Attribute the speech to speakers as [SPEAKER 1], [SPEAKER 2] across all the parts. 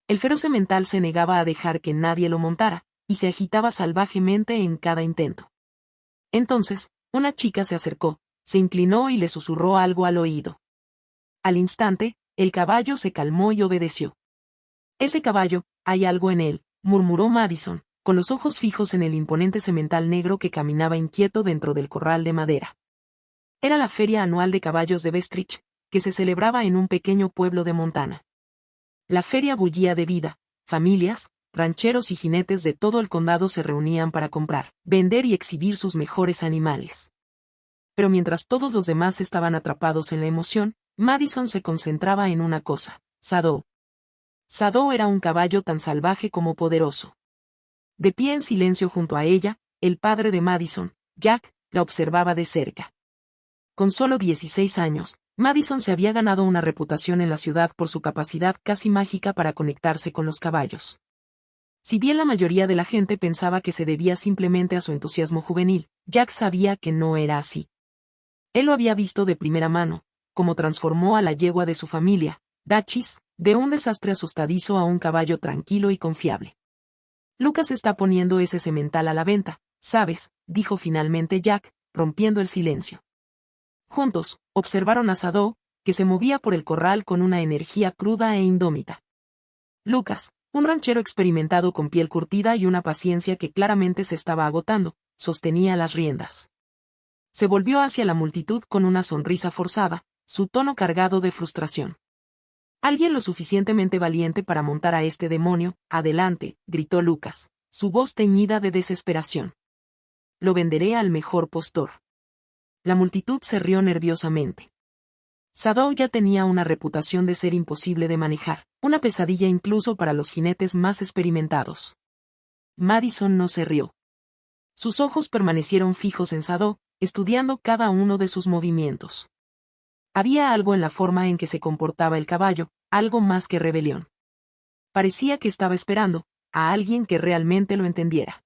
[SPEAKER 1] El feroz semental se negaba a dejar que nadie lo montara, y se agitaba salvajemente en cada intento. Entonces, una chica se acercó, se inclinó y le susurró algo al oído. Al instante, el caballo se calmó y obedeció. «Ese caballo, hay algo en él», murmuró Madison, con los ojos fijos en el imponente semental negro que caminaba inquieto dentro del corral de madera. Era la feria anual de caballos de Bestridge, que se celebraba en un pequeño pueblo de Montana. La feria bullía de vida, familias, rancheros y jinetes de todo el condado se reunían para comprar, vender y exhibir sus mejores animales. Pero mientras todos los demás estaban atrapados en la emoción, Madison se concentraba en una cosa: Sadow. Sadow era un caballo tan salvaje como poderoso. De pie en silencio junto a ella, el padre de Madison, Jack, la observaba de cerca. Con solo 16 años, Madison se había ganado una reputación en la ciudad por su capacidad casi mágica para conectarse con los caballos. Si bien la mayoría de la gente pensaba que se debía simplemente a su entusiasmo juvenil, Jack sabía que no era así. Él lo había visto de primera mano, cómo transformó a la yegua de su familia, Duchess, de un desastre asustadizo a un caballo tranquilo y confiable. «Lucas está poniendo ese semental a la venta, ¿sabes?», dijo finalmente Jack, rompiendo el silencio. Juntos, observaron a Sadow, que se movía por el corral con una energía cruda e indómita. Lucas, un ranchero experimentado con piel curtida y una paciencia que claramente se estaba agotando, sostenía las riendas. Se volvió hacia la multitud con una sonrisa forzada, su tono cargado de frustración. «Alguien lo suficientemente valiente para montar a este demonio, adelante», gritó Lucas, su voz teñida de desesperación. «Lo venderé al mejor postor». La multitud se rió nerviosamente. Sadow ya tenía una reputación de ser imposible de manejar, una pesadilla incluso para los jinetes más experimentados. Madison no se rió. Sus ojos permanecieron fijos en Sadow, estudiando cada uno de sus movimientos. Había algo en la forma en que se comportaba el caballo, algo más que rebelión. Parecía que estaba esperando a alguien que realmente lo entendiera.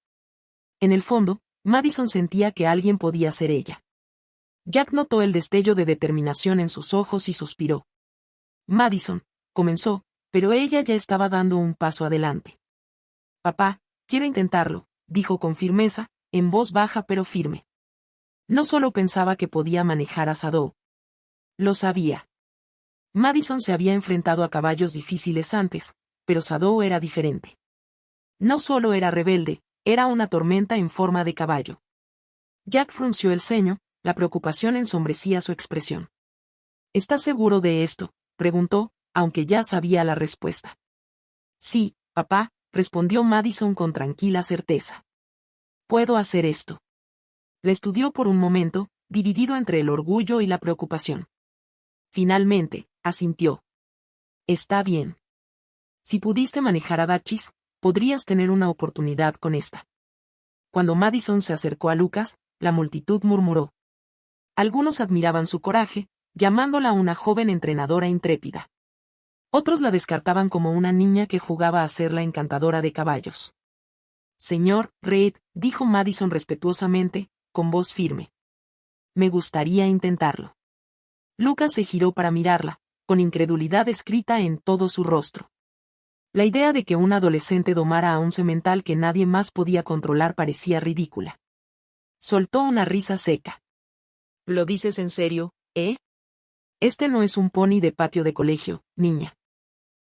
[SPEAKER 1] En el fondo, Madison sentía que alguien podía ser ella. Jack notó el destello de determinación en sus ojos y suspiró. «Madison», comenzó, pero ella ya estaba dando un paso adelante. «Papá, quiero intentarlo», dijo con firmeza, en voz baja pero firme. No solo pensaba que podía manejar a Sadow. Lo sabía. Madison se había enfrentado a caballos difíciles antes, pero Sadow era diferente. No solo era rebelde, era una tormenta en forma de caballo. Jack frunció el ceño, la preocupación ensombrecía su expresión. «¿Estás seguro de esto?», preguntó, aunque ya sabía la respuesta. «Sí, papá», respondió Madison con tranquila certeza. «Puedo hacer esto». La estudió por un momento, dividido entre el orgullo y la preocupación. Finalmente, asintió. «Está bien. Si pudiste manejar a Duchess, podrías tener una oportunidad con esta». Cuando Madison se acercó a Lucas, la multitud murmuró. Algunos admiraban su coraje, llamándola una joven entrenadora intrépida. Otros la descartaban como una niña que jugaba a ser la encantadora de caballos. «Señor Reed», dijo Madison respetuosamente, con voz firme. «Me gustaría intentarlo». Lucas se giró para mirarla, con incredulidad escrita en todo su rostro. La idea de que un adolescente domara a un semental que nadie más podía controlar parecía ridícula. Soltó una risa seca. «¿Lo dices en serio, eh? Este no es un pony de patio de colegio, niña».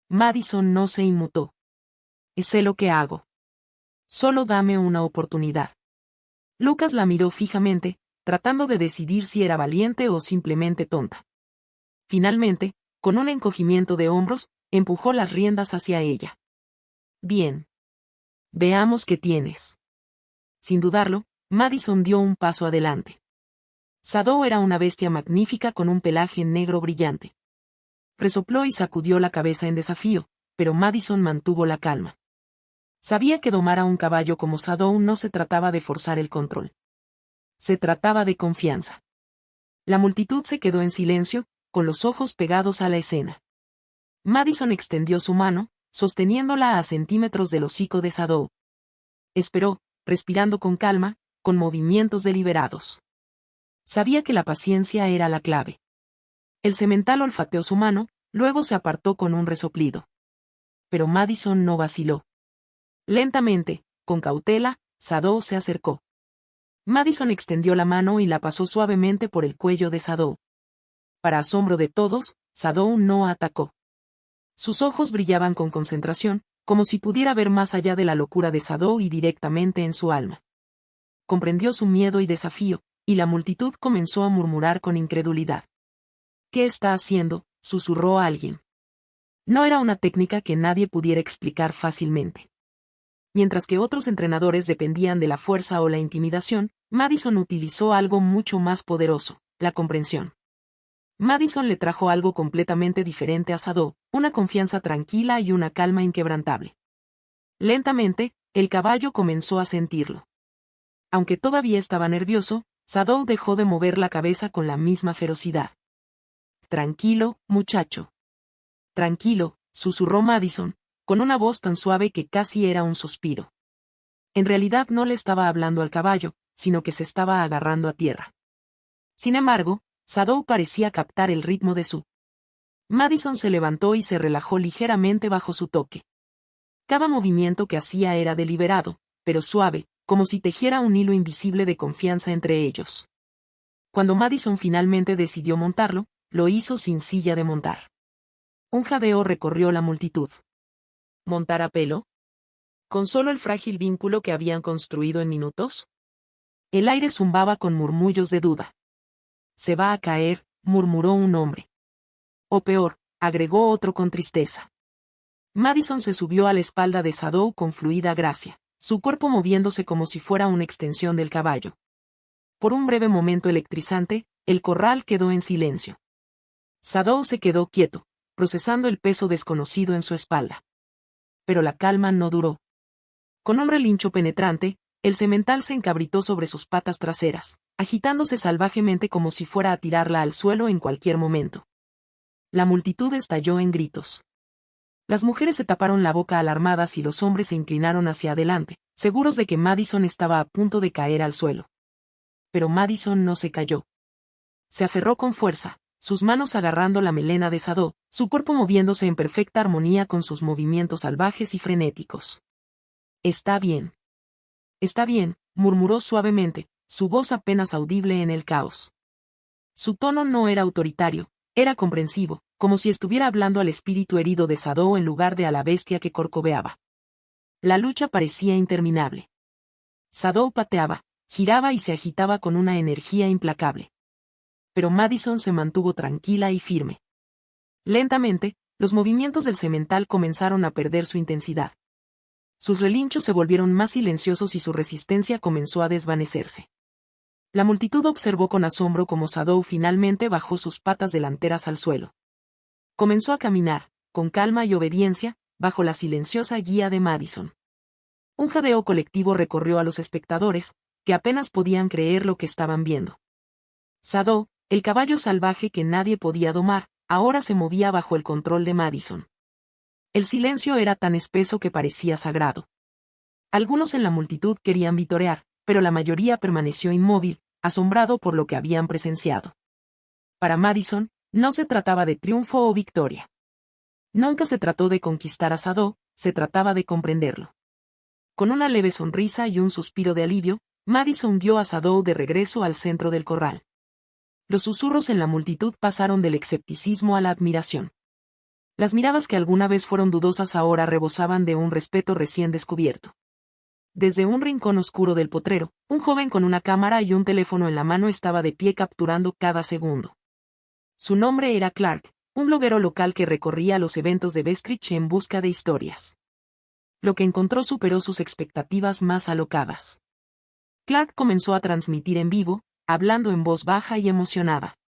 [SPEAKER 1] Madison no se inmutó. «Sé lo que hago. Solo dame una oportunidad». Lucas la miró fijamente, tratando de decidir si era valiente o simplemente tonta. Finalmente, con un encogimiento de hombros, empujó las riendas hacia ella. «Bien. Veamos qué tienes». Sin dudarlo, Madison dio un paso adelante. Sadow era una bestia magnífica con un pelaje negro brillante. Resopló y sacudió la cabeza en desafío, pero Madison mantuvo la calma. Sabía que domar a un caballo como Sadow no se trataba de forzar el control. Se trataba de confianza. La multitud se quedó en silencio, con los ojos pegados a la escena. Madison extendió su mano, sosteniéndola a centímetros del hocico de Sadow. Esperó, respirando con calma, con movimientos deliberados. Sabía que la paciencia era la clave. El semental olfateó su mano, luego se apartó con un resoplido. pero Madison no vaciló. Lentamente, con cautela, Sadou se acercó. Madison extendió la mano y la pasó suavemente por el cuello de Sadou. Para asombro de todos, Sadou no atacó. Sus ojos brillaban con concentración, como si pudiera ver más allá de la locura de Sadou y directamente en su alma. Comprendió su miedo y desafío, y la multitud comenzó a murmurar con incredulidad. «¿Qué está haciendo?», susurró alguien. No era una técnica que nadie pudiera explicar fácilmente. Mientras que otros entrenadores dependían de la fuerza o la intimidación, Madison utilizó algo mucho más poderoso, la comprensión. Madison le trajo algo completamente diferente a Sadou, una confianza tranquila y una calma inquebrantable. Lentamente, el caballo comenzó a sentirlo. Aunque todavía estaba nervioso, Sadou dejó de mover la cabeza con la misma ferocidad. «Tranquilo, muchacho». «Tranquilo», susurró Madison, con una voz tan suave que casi era un suspiro. En realidad no le estaba hablando al caballo, sino que se estaba agarrando a tierra. Sin embargo, Sadou parecía captar el ritmo de su. Madison se levantó y se relajó ligeramente bajo su toque. Cada movimiento que hacía era deliberado, pero suave, como si tejiera un hilo invisible de confianza entre ellos. Cuando Madison finalmente decidió montarlo, lo hizo sin silla de montar. Un jadeo recorrió la multitud. ¿Montar a pelo? ¿Con solo el frágil vínculo que habían construido en minutos? El aire zumbaba con murmullos de duda. «Se va a caer», murmuró un hombre. «O peor», agregó otro con tristeza. Madison se subió a la espalda de Sadou con fluida gracia, su cuerpo moviéndose como si fuera una extensión del caballo. Por un breve momento electrizante, el corral quedó en silencio. Sadou se quedó quieto, procesando el peso desconocido en su espalda. Pero la calma no duró. Con un relincho penetrante, el semental se encabritó sobre sus patas traseras, agitándose salvajemente como si fuera a tirarla al suelo en cualquier momento. La multitud estalló en gritos. Las mujeres se taparon la boca alarmadas y los hombres se inclinaron hacia adelante, seguros de que Madison estaba a punto de caer al suelo. Pero Madison no se cayó. Se aferró con fuerza, sus manos agarrando la melena de Sadou, su cuerpo moviéndose en perfecta armonía con sus movimientos salvajes y frenéticos. «Está bien. Está bien», murmuró suavemente, su voz apenas audible en el caos. Su tono no era autoritario, era comprensivo, como si estuviera hablando al espíritu herido de Sadou en lugar de a la bestia que corcoveaba. La lucha parecía interminable. Sadou pateaba, giraba y se agitaba con una energía implacable. Pero Madison se mantuvo tranquila y firme. Lentamente, los movimientos del semental comenzaron a perder su intensidad. Sus relinchos se volvieron más silenciosos y su resistencia comenzó a desvanecerse. La multitud observó con asombro cómo Sadou finalmente bajó sus patas delanteras al suelo. Comenzó a caminar, con calma y obediencia, bajo la silenciosa guía de Madison. Un jadeo colectivo recorrió a los espectadores, que apenas podían creer lo que estaban viendo. Sadou, el caballo salvaje que nadie podía domar, ahora se movía bajo el control de Madison. El silencio era tan espeso que parecía sagrado. Algunos en la multitud querían vitorear, pero la mayoría permaneció inmóvil, asombrado por lo que habían presenciado. Para Madison, no se trataba de triunfo o victoria. Nunca se trató de conquistar a Sadou, se trataba de comprenderlo. Con una leve sonrisa y un suspiro de alivio, Madison guió a Sadou de regreso al centro del corral. Los susurros en la multitud pasaron del escepticismo a la admiración. Las miradas que alguna vez fueron dudosas ahora rebosaban de un respeto recién descubierto. Desde un rincón oscuro del potrero, un joven con una cámara y un teléfono en la mano estaba de pie capturando cada segundo. Su nombre era Clark, un bloguero local que recorría los eventos de Bestridge en busca de historias. Lo que encontró superó sus expectativas más alocadas. Clark comenzó a transmitir en vivo, hablando en voz baja y emocionada.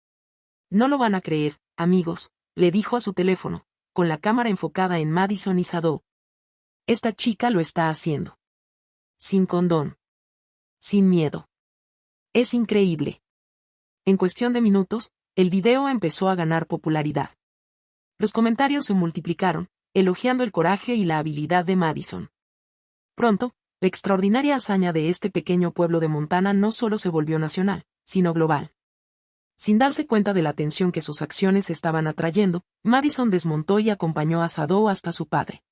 [SPEAKER 1] «No lo van a creer, amigos», le dijo a su teléfono, con la cámara enfocada en Madison y Sadou. «Esta chica lo está haciendo. Sin condón. Sin miedo. Es increíble». En cuestión de minutos, el video empezó a ganar popularidad. Los comentarios se multiplicaron, elogiando el coraje y la habilidad de Madison. Pronto, la extraordinaria hazaña de este pequeño pueblo de Montana no solo se volvió nacional, sino global. Sin darse cuenta de la atención que sus acciones estaban atrayendo, Madison desmontó y acompañó a Sadou hasta su padre.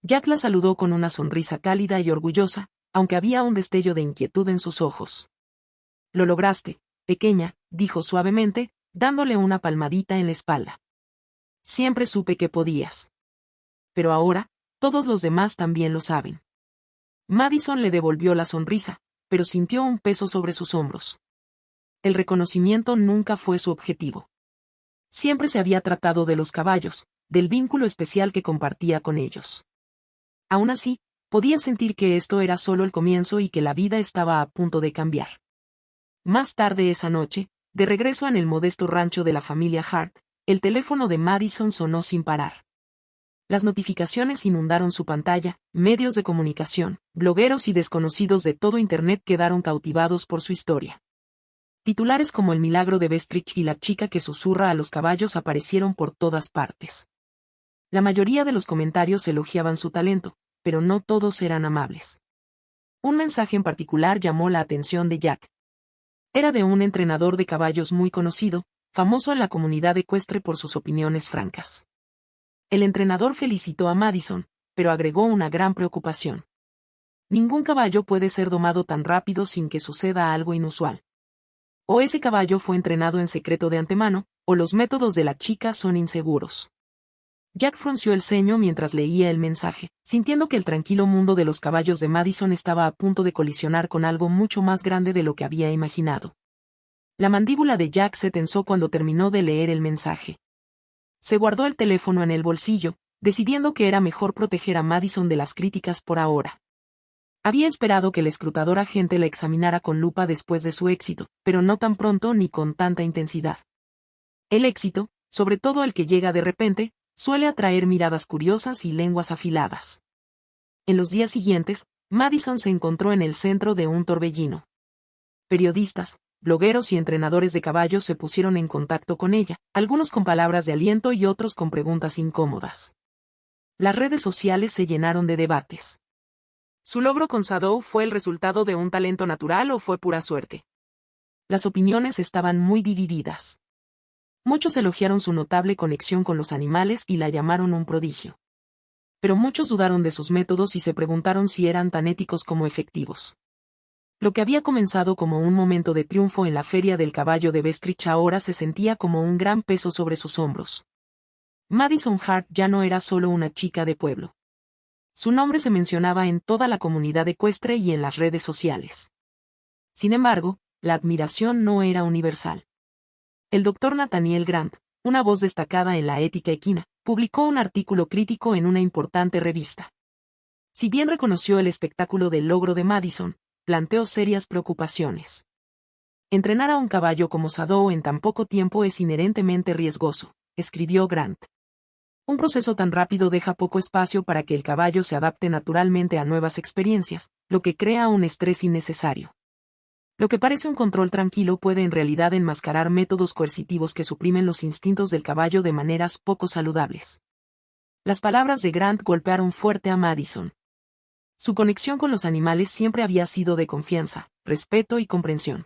[SPEAKER 1] Jack la saludó con una sonrisa cálida y orgullosa, aunque había un destello de inquietud en sus ojos. «Lo lograste, pequeña», dijo suavemente, dándole una palmadita en la espalda. «Siempre supe que podías. Pero ahora, todos los demás también lo saben». Madison le devolvió la sonrisa, pero sintió un peso sobre sus hombros. El reconocimiento nunca fue su objetivo. Siempre se había tratado de los caballos, del vínculo especial que compartía con ellos. Aún así, podía sentir que esto era solo el comienzo y que la vida estaba a punto de cambiar. Más tarde esa noche, de regreso en el modesto rancho de la familia Hart, el teléfono de Madison sonó sin parar. Las notificaciones inundaron su pantalla, medios de comunicación, blogueros y desconocidos de todo Internet quedaron cautivados por su historia. Titulares como El milagro de Bestridge y La chica que susurra a los caballos aparecieron por todas partes. La mayoría de los comentarios elogiaban su talento, pero no todos eran amables. Un mensaje en particular llamó la atención de Jack. Era de un entrenador de caballos muy conocido, famoso en la comunidad ecuestre por sus opiniones francas. El entrenador felicitó a Madison, pero agregó una gran preocupación. Ningún caballo puede ser domado tan rápido sin que suceda algo inusual. O ese caballo fue entrenado en secreto de antemano, o los métodos de la chica son inseguros. Jack frunció el ceño mientras leía el mensaje, sintiendo que el tranquilo mundo de los caballos de Madison estaba a punto de colisionar con algo mucho más grande de lo que había imaginado. La mandíbula de Jack se tensó cuando terminó de leer el mensaje. Se guardó el teléfono en el bolsillo, decidiendo que era mejor proteger a Madison de las críticas por ahora. Había esperado que el escrutador agente la examinara con lupa después de su éxito, pero no tan pronto ni con tanta intensidad. El éxito, sobre todo el que llega de repente, suele atraer miradas curiosas y lenguas afiladas. En los días siguientes, Madison se encontró en el centro de un torbellino. Periodistas, blogueros y entrenadores de caballos se pusieron en contacto con ella, algunos con palabras de aliento y otros con preguntas incómodas. Las redes sociales se llenaron de debates. ¿Su logro con Sadow fue el resultado de un talento natural o fue pura suerte? Las opiniones estaban muy divididas. Muchos elogiaron su notable conexión con los animales y la llamaron un prodigio. Pero muchos dudaron de sus métodos y se preguntaron si eran tan éticos como efectivos. Lo que había comenzado como un momento de triunfo en la feria del caballo de Bestridge ahora se sentía como un gran peso sobre sus hombros. Madison Hart ya no era solo una chica de pueblo. Su nombre se mencionaba en toda la comunidad ecuestre y en las redes sociales. Sin embargo, la admiración no era universal. El Dr. Nathaniel Grant, una voz destacada en la ética equina, publicó un artículo crítico en una importante revista. Si bien reconoció el espectáculo del logro de Madison, planteó serias preocupaciones. Entrenar a un caballo como Sadow en tan poco tiempo es inherentemente riesgoso, escribió Grant. Un proceso tan rápido deja poco espacio para que el caballo se adapte naturalmente a nuevas experiencias, lo que crea un estrés innecesario. Lo que parece un control tranquilo puede en realidad enmascarar métodos coercitivos que suprimen los instintos del caballo de maneras poco saludables. Las palabras de Grant golpearon fuerte a Madison. Su conexión con los animales siempre había sido de confianza, respeto y comprensión.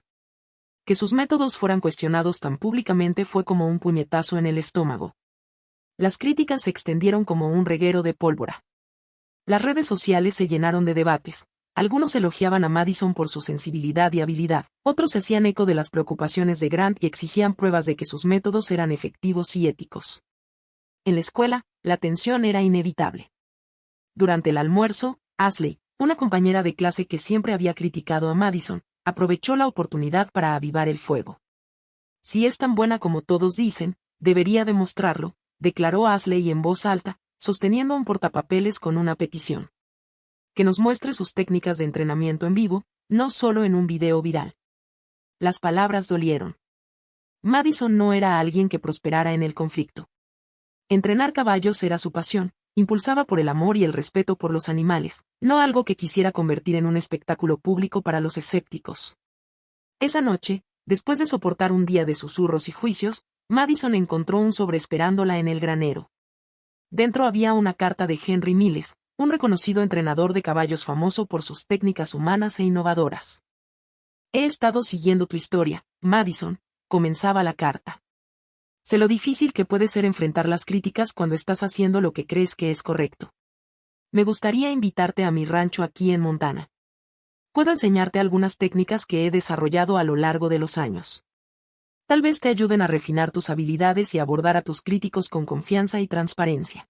[SPEAKER 1] Que sus métodos fueran cuestionados tan públicamente fue como un puñetazo en el estómago. Las críticas se extendieron como un reguero de pólvora. Las redes sociales se llenaron de debates. Algunos elogiaban a Madison por su sensibilidad y habilidad, otros se hacían eco de las preocupaciones de Grant y exigían pruebas de que sus métodos eran efectivos y éticos. En la escuela, la tensión era inevitable. Durante el almuerzo, Ashley, una compañera de clase que siempre había criticado a Madison, aprovechó la oportunidad para avivar el fuego. Si es tan buena como todos dicen, debería demostrarlo, declaró Ashley en voz alta, sosteniendo un portapapeles con una petición. Que nos muestre sus técnicas de entrenamiento en vivo, no solo en un video viral. Las palabras dolieron. Madison no era alguien que prosperara en el conflicto. Entrenar caballos era su pasión, impulsada por el amor y el respeto por los animales, no algo que quisiera convertir en un espectáculo público para los escépticos. Esa noche, después de soportar un día de susurros y juicios, Madison encontró un sobre esperándola en el granero. Dentro había una carta de Henry Miles, un reconocido entrenador de caballos famoso por sus técnicas humanas e innovadoras. He estado siguiendo tu historia, Madison, comenzaba la carta. Sé lo difícil que puede ser enfrentar las críticas cuando estás haciendo lo que crees que es correcto. Me gustaría invitarte a mi rancho aquí en Montana. Puedo enseñarte algunas técnicas que he desarrollado a lo largo de los años. Tal vez te ayuden a refinar tus habilidades y abordar a tus críticos con confianza y transparencia.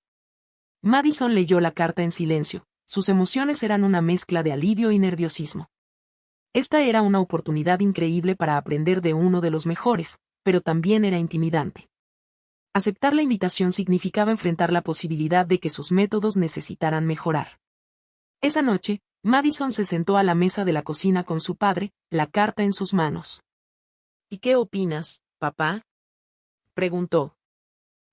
[SPEAKER 1] Madison leyó la carta en silencio, sus emociones eran una mezcla de alivio y nerviosismo. Esta era una oportunidad increíble para aprender de uno de los mejores, pero también era intimidante. Aceptar la invitación significaba enfrentar la posibilidad de que sus métodos necesitaran mejorar. Esa noche, Madison se sentó a la mesa de la cocina con su padre, la carta en sus manos. ¿Y qué opinas, papá?, preguntó.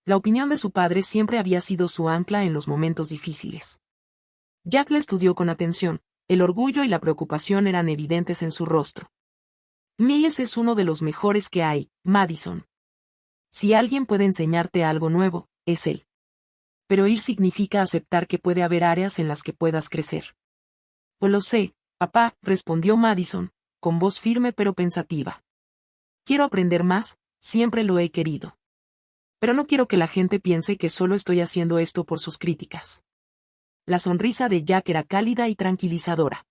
[SPEAKER 1] La opinión de su padre siempre había sido su ancla en los momentos difíciles. Jack la estudió con atención, el orgullo y la preocupación eran evidentes en su rostro. Miles es uno de los mejores que hay, Madison. Si alguien puede enseñarte algo nuevo, es él. Pero ir significa aceptar que puede haber áreas en las que puedas crecer. Pues lo sé, papá, respondió Madison, con voz firme pero pensativa. Quiero aprender más, siempre lo he querido. Pero no quiero que la gente piense que solo estoy haciendo esto por sus críticas. La sonrisa de Jack era cálida y tranquilizadora.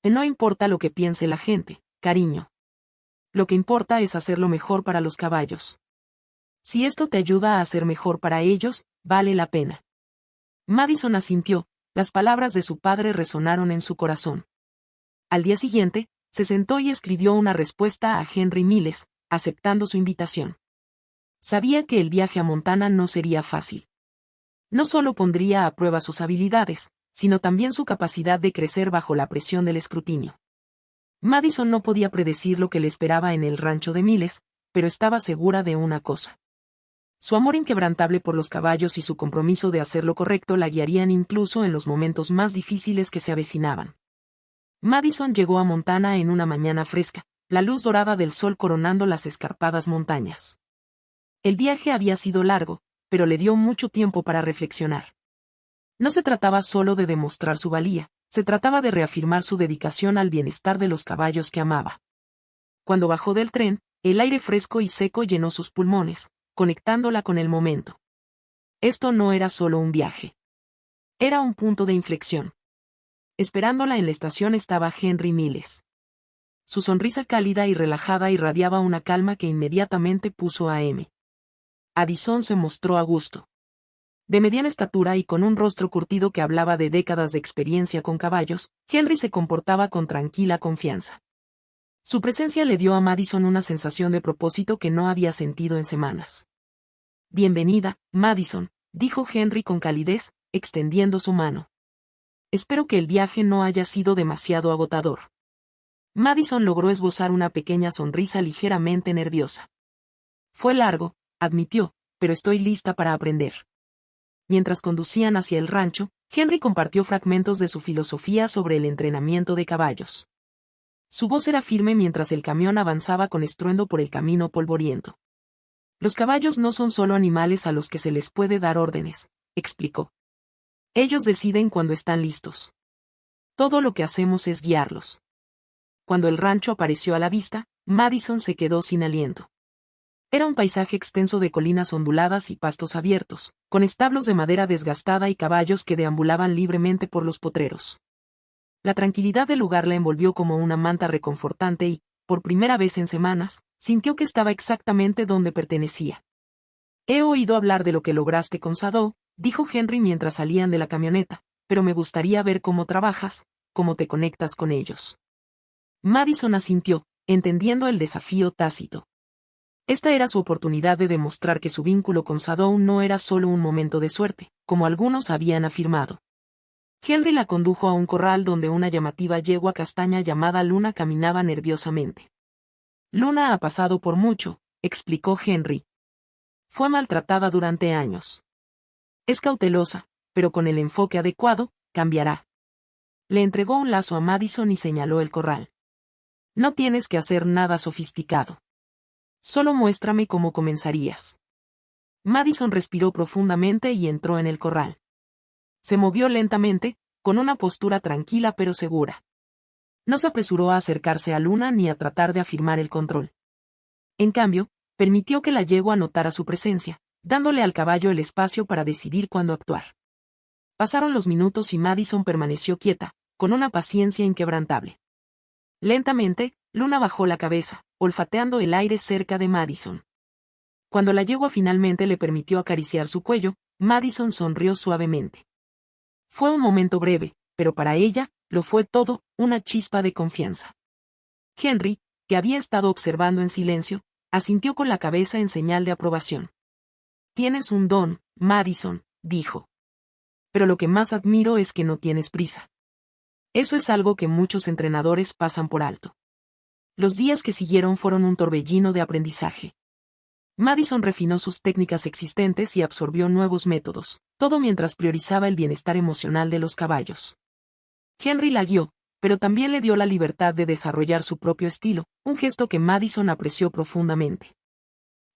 [SPEAKER 1] No importa lo que piense la gente, cariño. Lo que importa es hacerlo mejor para los caballos. Si esto te ayuda a hacer mejor para ellos, vale la pena. Madison asintió, las palabras de su padre resonaron en su corazón. Al día siguiente, se sentó y escribió una respuesta a Henry Miles, aceptando su invitación. Sabía que el viaje a Montana no sería fácil. No solo pondría a prueba sus habilidades, sino también su capacidad de crecer bajo la presión del escrutinio. Madison no podía predecir lo que le esperaba en el rancho de Miles, pero estaba segura de una cosa. Su amor inquebrantable por los caballos y su compromiso de hacer lo correcto la guiarían incluso en los momentos más difíciles que se avecinaban. Madison llegó a Montana en una mañana fresca, la luz dorada del sol coronando las escarpadas montañas. El viaje había sido largo, pero le dio mucho tiempo para reflexionar. No se trataba solo de demostrar su valía, se trataba de reafirmar su dedicación al bienestar de los caballos que amaba. Cuando bajó del tren, el aire fresco y seco llenó sus pulmones, conectándola con el momento. Esto no era solo un viaje. Era un punto de inflexión. Esperándola en la estación estaba Henry Miles. Su sonrisa cálida y relajada irradiaba una calma que inmediatamente puso a M. Addison se mostró a gusto. De mediana estatura y con un rostro curtido que hablaba de décadas de experiencia con caballos, Henry se comportaba con tranquila confianza. Su presencia le dio a Madison una sensación de propósito que no había sentido en semanas. Bienvenida, Madison, dijo Henry con calidez, extendiendo su mano. Espero que el viaje no haya sido demasiado agotador. Madison logró esbozar una pequeña sonrisa ligeramente nerviosa. Fue largo, admitió, pero estoy lista para aprender. Mientras conducían hacia el rancho, Henry compartió fragmentos de su filosofía sobre el entrenamiento de caballos. Su voz era firme mientras el camión avanzaba con estruendo por el camino polvoriento. Los caballos no son solo animales a los que se les puede dar órdenes, explicó. Ellos deciden cuando están listos. Todo lo que hacemos es guiarlos. Cuando el rancho apareció a la vista, Madison se quedó sin aliento. Era un paisaje extenso de colinas onduladas y pastos abiertos, con establos de madera desgastada y caballos que deambulaban libremente por los potreros. La tranquilidad del lugar la envolvió como una manta reconfortante y, por primera vez en semanas, sintió que estaba exactamente donde pertenecía. He oído hablar de lo que lograste con Sado, dijo Henry mientras salían de la camioneta, pero me gustaría ver cómo trabajas, cómo te conectas con ellos. Madison asintió, entendiendo el desafío tácito. Esta era su oportunidad de demostrar que su vínculo con Sado no era solo un momento de suerte, como algunos habían afirmado. Henry la condujo a un corral donde una llamativa yegua castaña llamada Luna caminaba nerviosamente. Luna ha pasado por mucho, explicó Henry. Fue maltratada durante años. Es cautelosa, pero con el enfoque adecuado, cambiará. Le entregó un lazo a Madison y señaló el corral. No tienes que hacer nada sofisticado. Solo muéstrame cómo comenzarías. Madison respiró profundamente y entró en el corral. Se movió lentamente, con una postura tranquila pero segura. No se apresuró a acercarse a Luna ni a tratar de afirmar el control. En cambio, permitió que la yegua notara su presencia, dándole al caballo el espacio para decidir cuándo actuar. Pasaron los minutos y Madison permaneció quieta, con una paciencia inquebrantable. Lentamente, Luna bajó la cabeza, olfateando el aire cerca de Madison. Cuando la yegua finalmente le permitió acariciar su cuello, Madison sonrió suavemente. Fue un momento breve, pero para ella, lo fue todo, una chispa de confianza. Henry, que había estado observando en silencio, asintió con la cabeza en señal de aprobación. «Tienes un don, Madison», dijo. «Pero lo que más admiro es que no tienes prisa. Eso es algo que muchos entrenadores pasan por alto». Los días que siguieron fueron un torbellino de aprendizaje. Madison refinó sus técnicas existentes y absorbió nuevos métodos, todo mientras priorizaba el bienestar emocional de los caballos. Henry la guió, pero también le dio la libertad de desarrollar su propio estilo, un gesto que Madison apreció profundamente.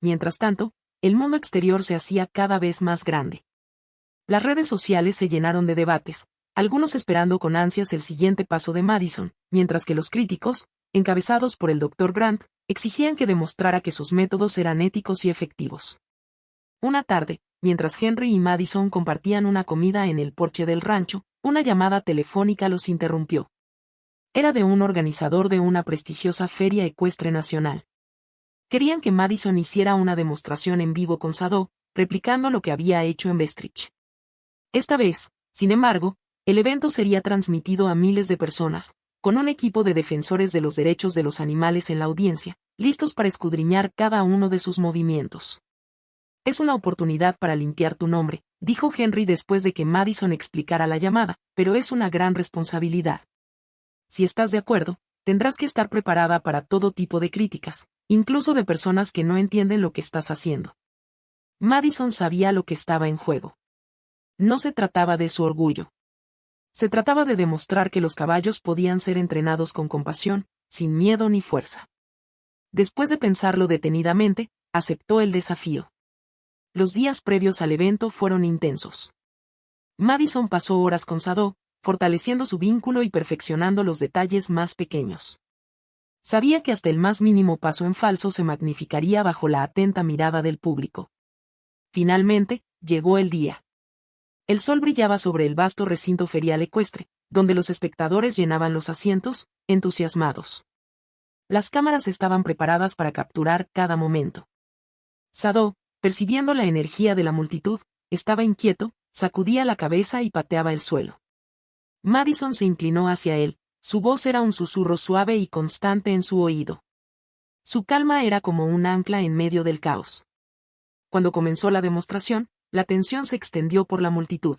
[SPEAKER 1] Mientras tanto, el mundo exterior se hacía cada vez más grande. Las redes sociales se llenaron de debates, algunos esperando con ansias el siguiente paso de Madison, mientras que los críticos, encabezados por el Dr. Grant, exigían que demostrara que sus métodos eran éticos y efectivos. Una tarde, mientras Henry y Madison compartían una comida en el porche del rancho, una llamada telefónica los interrumpió. Era de un organizador de una prestigiosa feria ecuestre nacional. Querían que Madison hiciera una demostración en vivo con Sadó, replicando lo que había hecho en Bestridge. Esta vez, sin embargo, el evento sería transmitido a miles de personas, con un equipo de defensores de los derechos de los animales en la audiencia, listos para escudriñar cada uno de sus movimientos. «Es una oportunidad para limpiar tu nombre», dijo Henry después de que Madison explicara la llamada, «pero es una gran responsabilidad. Si estás de acuerdo, tendrás que estar preparada para todo tipo de críticas, incluso de personas que no entienden lo que estás haciendo». Madison sabía lo que estaba en juego. No se trataba de su orgullo. Se trataba de demostrar que los caballos podían ser entrenados con compasión, sin miedo ni fuerza. Después de pensarlo detenidamente, aceptó el desafío. Los días previos al evento fueron intensos. Madison pasó horas con Sadó, fortaleciendo su vínculo y perfeccionando los detalles más pequeños. Sabía que hasta el más mínimo paso en falso se magnificaría bajo la atenta mirada del público. Finalmente, llegó el día. El sol brillaba sobre el vasto recinto ferial ecuestre, donde los espectadores llenaban los asientos, entusiasmados. Las cámaras estaban preparadas para capturar cada momento. Sadó, percibiendo la energía de la multitud, estaba inquieto, sacudía la cabeza y pateaba el suelo. Madison se inclinó hacia él, su voz era un susurro suave y constante en su oído. Su calma era como un ancla en medio del caos. Cuando comenzó la demostración, la tensión se extendió por la multitud.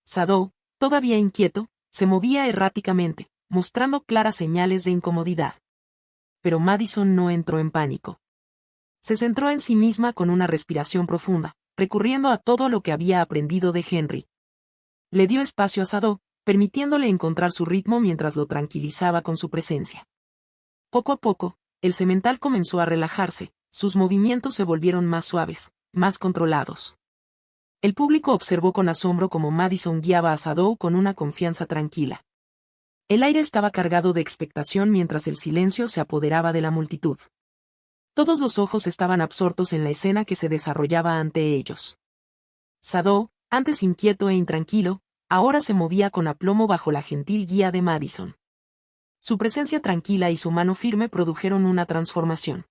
[SPEAKER 1] Sadó, todavía inquieto, se movía erráticamente, mostrando claras señales de incomodidad. Pero Madison no entró en pánico. Se centró en sí misma con una respiración profunda, recurriendo a todo lo que había aprendido de Henry. Le dio espacio a Sadó, permitiéndole encontrar su ritmo mientras lo tranquilizaba con su presencia. Poco a poco, el semental comenzó a relajarse, sus movimientos se volvieron más suaves, más controlados. El público observó con asombro cómo Madison guiaba a Sadó con una confianza tranquila. El aire estaba cargado de expectación mientras el silencio se apoderaba de la multitud. Todos los ojos estaban absortos en la escena que se desarrollaba ante ellos. Sadó, antes inquieto e intranquilo, ahora se movía con aplomo bajo la gentil guía de Madison. Su presencia tranquila y su mano firme produjeron una transformación.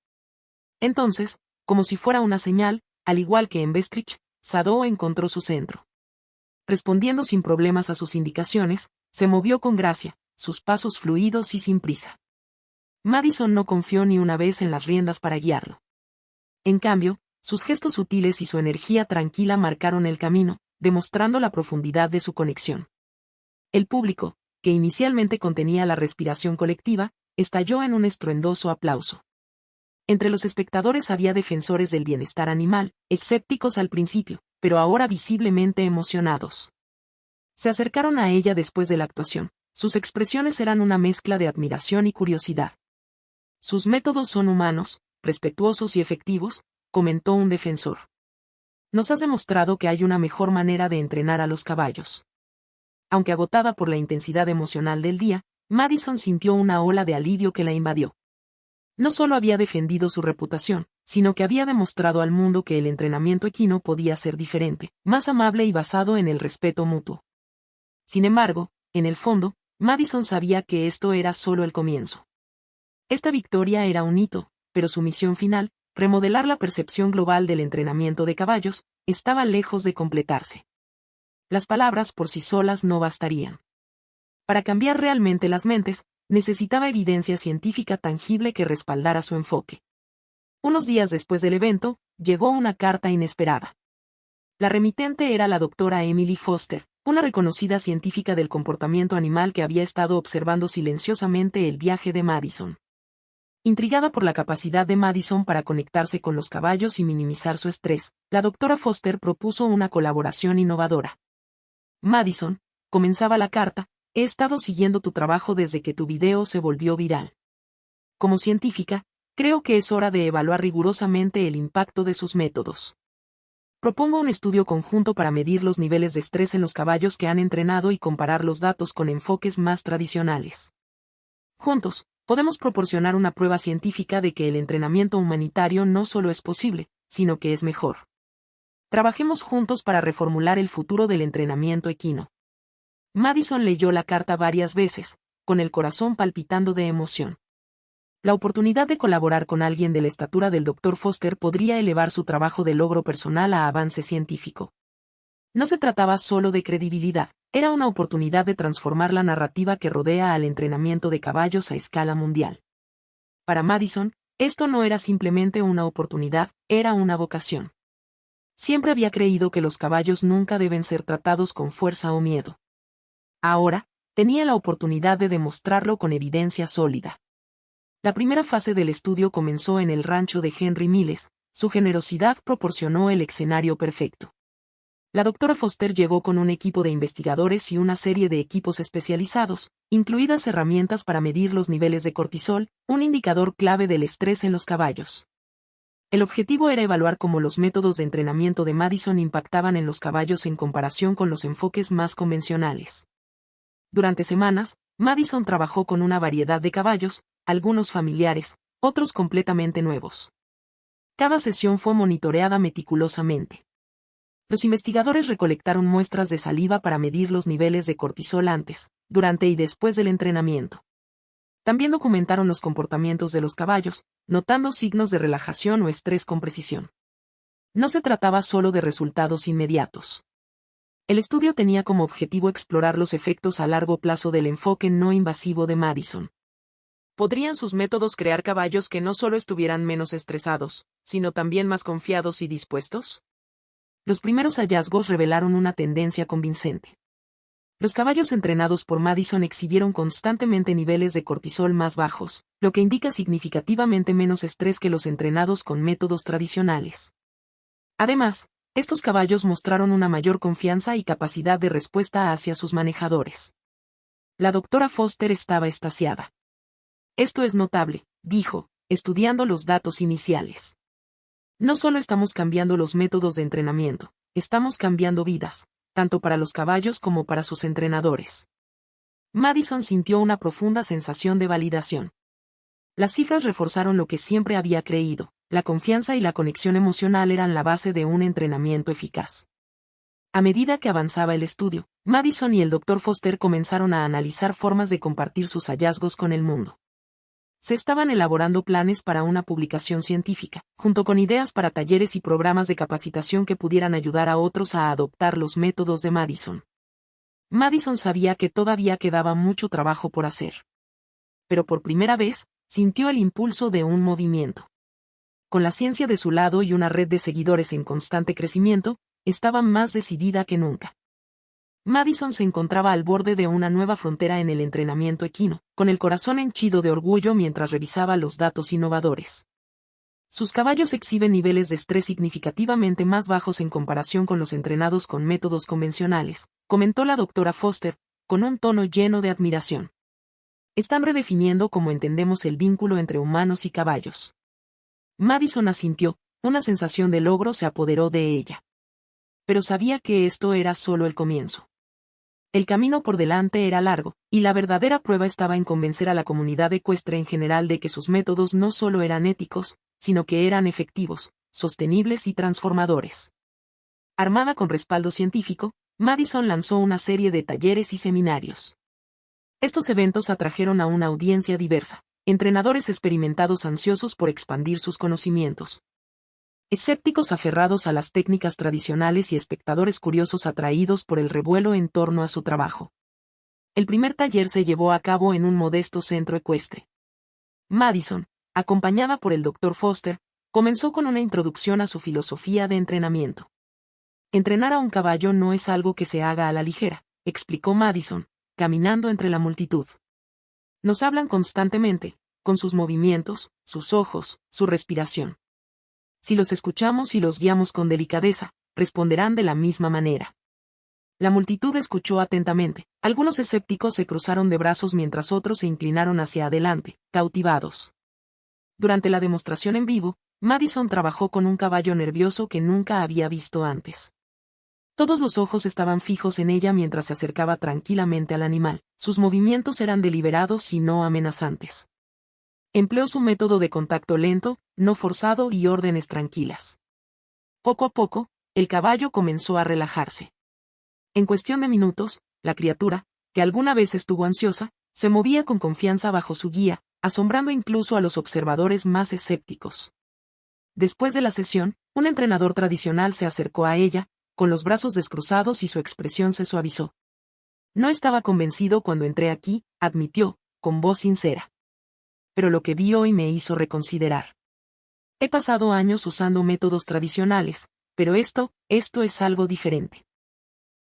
[SPEAKER 1] Entonces, como si fuera una señal, al igual que en Bestridge, Sadó encontró su centro. Respondiendo sin problemas a sus indicaciones, se movió con gracia, sus pasos fluidos y sin prisa. Madison no confió ni una vez en las riendas para guiarlo. En cambio, sus gestos sutiles y su energía tranquila marcaron el camino, demostrando la profundidad de su conexión. El público, que inicialmente contenía la respiración colectiva, estalló en un estruendoso aplauso. Entre los espectadores había defensores del bienestar animal, escépticos al principio, pero ahora visiblemente emocionados. Se acercaron a ella después de la actuación, sus expresiones eran una mezcla de admiración y curiosidad. «Sus métodos son humanos, respetuosos y efectivos», comentó un defensor. «Nos has demostrado que hay una mejor manera de entrenar a los caballos». Aunque agotada por la intensidad emocional del día, Madison sintió una ola de alivio que la invadió. No solo había defendido su reputación, sino que había demostrado al mundo que el entrenamiento equino podía ser diferente, más amable y basado en el respeto mutuo. Sin embargo, en el fondo, Madison sabía que esto era solo el comienzo. Esta victoria era un hito, pero su misión final, remodelar la percepción global del entrenamiento de caballos, estaba lejos de completarse. Las palabras por sí solas no bastarían. Para cambiar realmente las mentes, necesitaba evidencia científica tangible que respaldara su enfoque. Unos días después del evento, llegó una carta inesperada. La remitente era la doctora Emily Foster, una reconocida científica del comportamiento animal que había estado observando silenciosamente el viaje de Madison. Intrigada por la capacidad de Madison para conectarse con los caballos y minimizar su estrés, la doctora Foster propuso una colaboración innovadora. Madison, comenzaba la carta, he estado siguiendo tu trabajo desde que tu video se volvió viral. Como científica, creo que es hora de evaluar rigurosamente el impacto de sus métodos. Propongo un estudio conjunto para medir los niveles de estrés en los caballos que han entrenado y comparar los datos con enfoques más tradicionales. Juntos, podemos proporcionar una prueba científica de que el entrenamiento humanitario no solo es posible, sino que es mejor. Trabajemos juntos para reformular el futuro del entrenamiento equino. Madison leyó la carta varias veces, con el corazón palpitando de emoción. La oportunidad de colaborar con alguien de la estatura del Dr. Foster podría elevar su trabajo de logro personal a avance científico. No se trataba solo de credibilidad, era una oportunidad de transformar la narrativa que rodea al entrenamiento de caballos a escala mundial. Para Madison, esto no era simplemente una oportunidad, era una vocación. Siempre había creído que los caballos nunca deben ser tratados con fuerza o miedo. Ahora, tenía la oportunidad de demostrarlo con evidencia sólida. La primera fase del estudio comenzó en el rancho de Henry Miles, su generosidad proporcionó el escenario perfecto. La doctora Foster llegó con un equipo de investigadores y una serie de equipos especializados, incluidas herramientas para medir los niveles de cortisol, un indicador clave del estrés en los caballos. El objetivo era evaluar cómo los métodos de entrenamiento de Madison impactaban en los caballos en comparación con los enfoques más convencionales. Durante semanas, Madison trabajó con una variedad de caballos, algunos familiares, otros completamente nuevos. Cada sesión fue monitoreada meticulosamente. Los investigadores recolectaron muestras de saliva para medir los niveles de cortisol antes, durante y después del entrenamiento. También documentaron los comportamientos de los caballos, notando signos de relajación o estrés con precisión. No se trataba solo de resultados inmediatos. El estudio tenía como objetivo explorar los efectos a largo plazo del enfoque no invasivo de Madison. ¿Podrían sus métodos crear caballos que no solo estuvieran menos estresados, sino también más confiados y dispuestos? Los primeros hallazgos revelaron una tendencia convincente. Los caballos entrenados por Madison exhibieron constantemente niveles de cortisol más bajos, lo que indica significativamente menos estrés que los entrenados con métodos tradicionales. Además, estos caballos mostraron una mayor confianza y capacidad de respuesta hacia sus manejadores. La doctora Foster estaba extasiada. Esto es notable, dijo, estudiando los datos iniciales. No solo estamos cambiando los métodos de entrenamiento, estamos cambiando vidas, tanto para los caballos como para sus entrenadores. Madison sintió una profunda sensación de validación. Las cifras reforzaron lo que siempre había creído, la confianza y la conexión emocional eran la base de un entrenamiento eficaz. A medida que avanzaba el estudio, Madison y el Dr. Foster comenzaron a analizar formas de compartir sus hallazgos con el mundo. Se estaban elaborando planes para una publicación científica, junto con ideas para talleres y programas de capacitación que pudieran ayudar a otros a adoptar los métodos de Madison. Madison sabía que todavía quedaba mucho trabajo por hacer. Pero por primera vez, sintió el impulso de un movimiento. Con la ciencia de su lado y una red de seguidores en constante crecimiento, estaba más decidida que nunca. Madison se encontraba al borde de una nueva frontera en el entrenamiento equino, con el corazón henchido de orgullo mientras revisaba los datos innovadores. Sus caballos exhiben niveles de estrés significativamente más bajos en comparación con los entrenados con métodos convencionales, comentó la doctora Foster, con un tono lleno de admiración. Están redefiniendo cómo entendemos el vínculo entre humanos y caballos. Madison asintió, una sensación de logro se apoderó de ella. Pero sabía que esto era solo el comienzo. El camino por delante era largo, y la verdadera prueba estaba en convencer a la comunidad ecuestre en general de que sus métodos no solo eran éticos, sino que eran efectivos, sostenibles y transformadores. Armada con respaldo científico, Madison lanzó una serie de talleres y seminarios. Estos eventos atrajeron a una audiencia diversa, entrenadores experimentados ansiosos por expandir sus conocimientos, escépticos aferrados a las técnicas tradicionales y espectadores curiosos atraídos por el revuelo en torno a su trabajo. El primer taller se llevó a cabo en un modesto centro ecuestre. Madison, acompañada por el Dr. Foster, comenzó con una introducción a su filosofía de entrenamiento. Entrenar a un caballo no es algo que se haga a la ligera, explicó Madison, caminando entre la multitud. Nos hablan constantemente, con sus movimientos, sus ojos, su respiración. Si los escuchamos y los guiamos con delicadeza, responderán de la misma manera. La multitud escuchó atentamente. Algunos escépticos se cruzaron de brazos mientras otros se inclinaron hacia adelante, cautivados. Durante la demostración en vivo, Madison trabajó con un caballo nervioso que nunca había visto antes. Todos los ojos estaban fijos en ella mientras se acercaba tranquilamente al animal. Sus movimientos eran deliberados y no amenazantes. Empleó su método de contacto lento, no forzado y órdenes tranquilas. Poco a poco, el caballo comenzó a relajarse. En cuestión de minutos, la criatura, que alguna vez estuvo ansiosa, se movía con confianza bajo su guía, asombrando incluso a los observadores más escépticos. Después de la sesión, un entrenador tradicional se acercó a ella, con los brazos descruzados y su expresión se suavizó. No estaba convencido cuando entré aquí, admitió, con voz sincera. Pero lo que vi hoy me hizo reconsiderar. He pasado años usando métodos tradicionales, pero esto es algo diferente.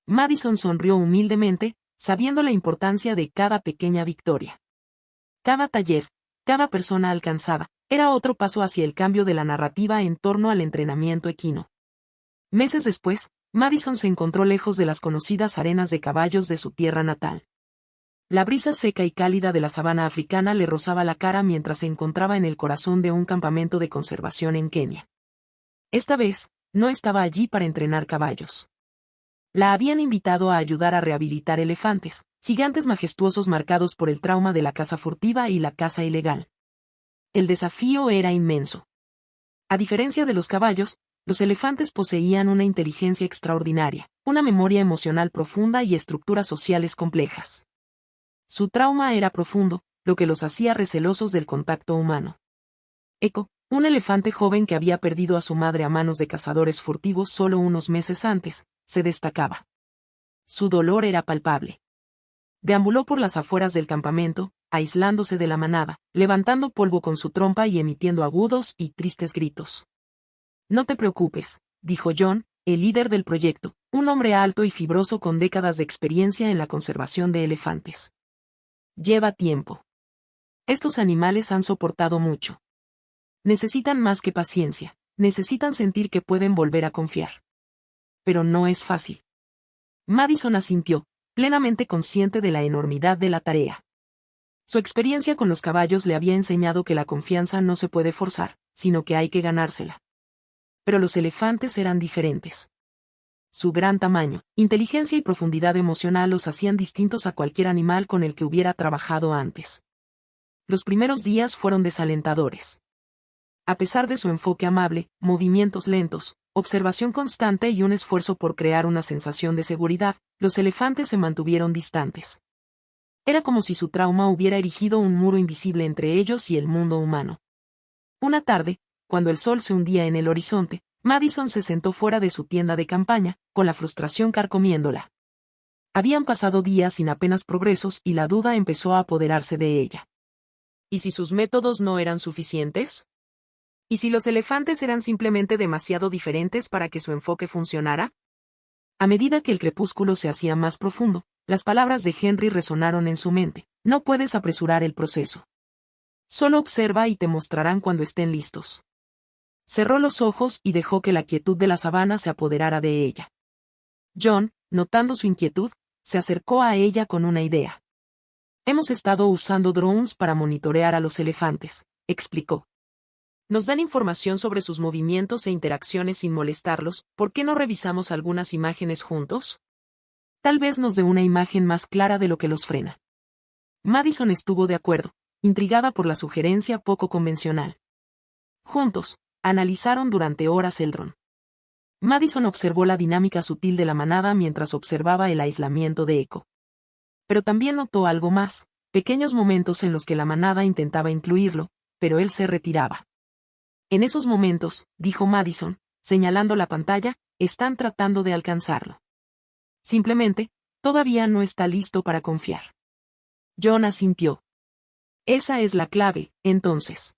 [SPEAKER 1] Madison sonrió humildemente, sabiendo la importancia de cada pequeña victoria. Cada taller, cada persona alcanzada, era otro paso hacia el cambio de la narrativa en torno al entrenamiento equino. Meses después, Madison se encontró lejos de las conocidas arenas de caballos de su tierra natal. La brisa seca y cálida de la sabana africana le rozaba la cara mientras se encontraba en el corazón de un campamento de conservación en Kenia. Esta vez, no estaba allí para entrenar caballos. La habían invitado a ayudar a rehabilitar elefantes, gigantes majestuosos marcados por el trauma de la caza furtiva y la caza ilegal. El desafío era inmenso. A diferencia de los caballos, los elefantes poseían una inteligencia extraordinaria, una memoria emocional profunda y estructuras sociales complejas. Su trauma era profundo, lo que los hacía recelosos del contacto humano. Echo, un elefante joven que había perdido a su madre a manos de cazadores furtivos solo unos meses antes, se destacaba. Su dolor era palpable. Deambuló por las afueras del campamento, aislándose de la manada, levantando polvo con su trompa y emitiendo agudos y tristes gritos. No te preocupes, dijo John, el líder del proyecto, un hombre alto y fibroso con décadas de experiencia en la conservación de elefantes. Lleva tiempo. Estos animales han soportado mucho. Necesitan más que paciencia, necesitan sentir que pueden volver a confiar. Pero no es fácil. Madison asintió, plenamente consciente de la enormidad de la tarea. Su experiencia con los caballos le había enseñado que la confianza no se puede forzar, sino que hay que ganársela. Pero los elefantes eran diferentes. Su gran tamaño, inteligencia y profundidad emocional los hacían distintos a cualquier animal con el que hubiera trabajado antes. Los primeros días fueron desalentadores. A pesar de su enfoque amable, movimientos lentos, observación constante y un esfuerzo por crear una sensación de seguridad, los elefantes se mantuvieron distantes. Era como si su trauma hubiera erigido un muro invisible entre ellos y el mundo humano. Una tarde, cuando el sol se hundía en el horizonte, Madison se sentó fuera de su tienda de campaña, con la frustración carcomiéndola. Habían pasado días sin apenas progresos y la duda empezó a apoderarse de ella. ¿Y si sus métodos no eran suficientes? ¿Y si los elefantes eran simplemente demasiado diferentes para que su enfoque funcionara? A medida que el crepúsculo se hacía más profundo, las palabras de Henry resonaron en su mente. No puedes apresurar el proceso. Solo observa y te mostrarán cuando estén listos. Cerró los ojos y dejó que la quietud de la sabana se apoderara de ella. John, notando su inquietud, se acercó a ella con una idea. Hemos estado usando drones para monitorear a los elefantes, explicó. Nos dan información sobre sus movimientos e interacciones sin molestarlos. ¿Por qué no revisamos algunas imágenes juntos? Tal vez nos dé una imagen más clara de lo que los frena. Madison estuvo de acuerdo, intrigada por la sugerencia poco convencional. Juntos, analizaron durante horas el dron. Madison observó la dinámica sutil de la manada mientras observaba el aislamiento de Echo. Pero también notó algo más, pequeños momentos en los que la manada intentaba incluirlo, pero él se retiraba. En esos momentos, dijo Madison, señalando la pantalla, están tratando de alcanzarlo. Simplemente, todavía no está listo para confiar. John asintió. Esa es la clave, entonces.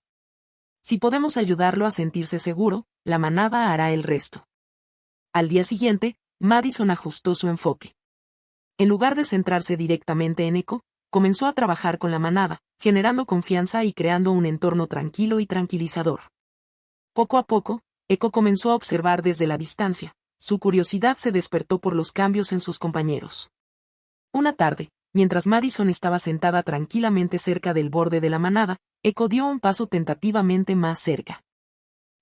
[SPEAKER 1] Si podemos ayudarlo a sentirse seguro, la manada hará el resto. Al día siguiente, Madison ajustó su enfoque. En lugar de centrarse directamente en Echo, comenzó a trabajar con la manada, generando confianza y creando un entorno tranquilo y tranquilizador. Poco a poco, Echo comenzó a observar desde la distancia. Su curiosidad se despertó por los cambios en sus compañeros. Una tarde, mientras Madison estaba sentada tranquilamente cerca del borde de la manada, Echo dio un paso tentativamente más cerca.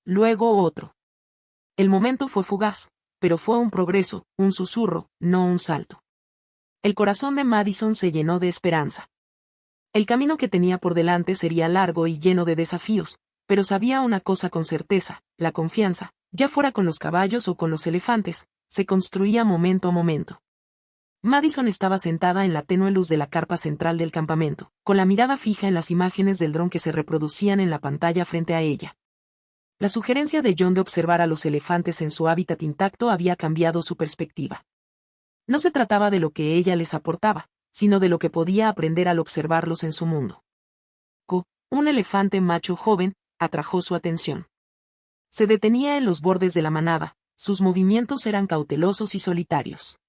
[SPEAKER 1] Luego otro. El momento fue fugaz, pero fue un progreso, un susurro, no un salto. El corazón de Madison se llenó de esperanza. El camino que tenía por delante sería largo y lleno de desafíos, pero sabía una cosa con certeza, la confianza, ya fuera con los caballos o con los elefantes, se construía momento a momento. Madison estaba sentada en la tenue luz de la carpa central del campamento, con la mirada fija en las imágenes del dron que se reproducían en la pantalla frente a ella. La sugerencia de John de observar a los elefantes en su hábitat intacto había cambiado su perspectiva. No se trataba de lo que ella les aportaba, sino de lo que podía aprender al observarlos en su mundo. Un elefante macho joven, atrajo su atención. Se detenía en los bordes de la manada, sus movimientos eran cautelosos y solitarios.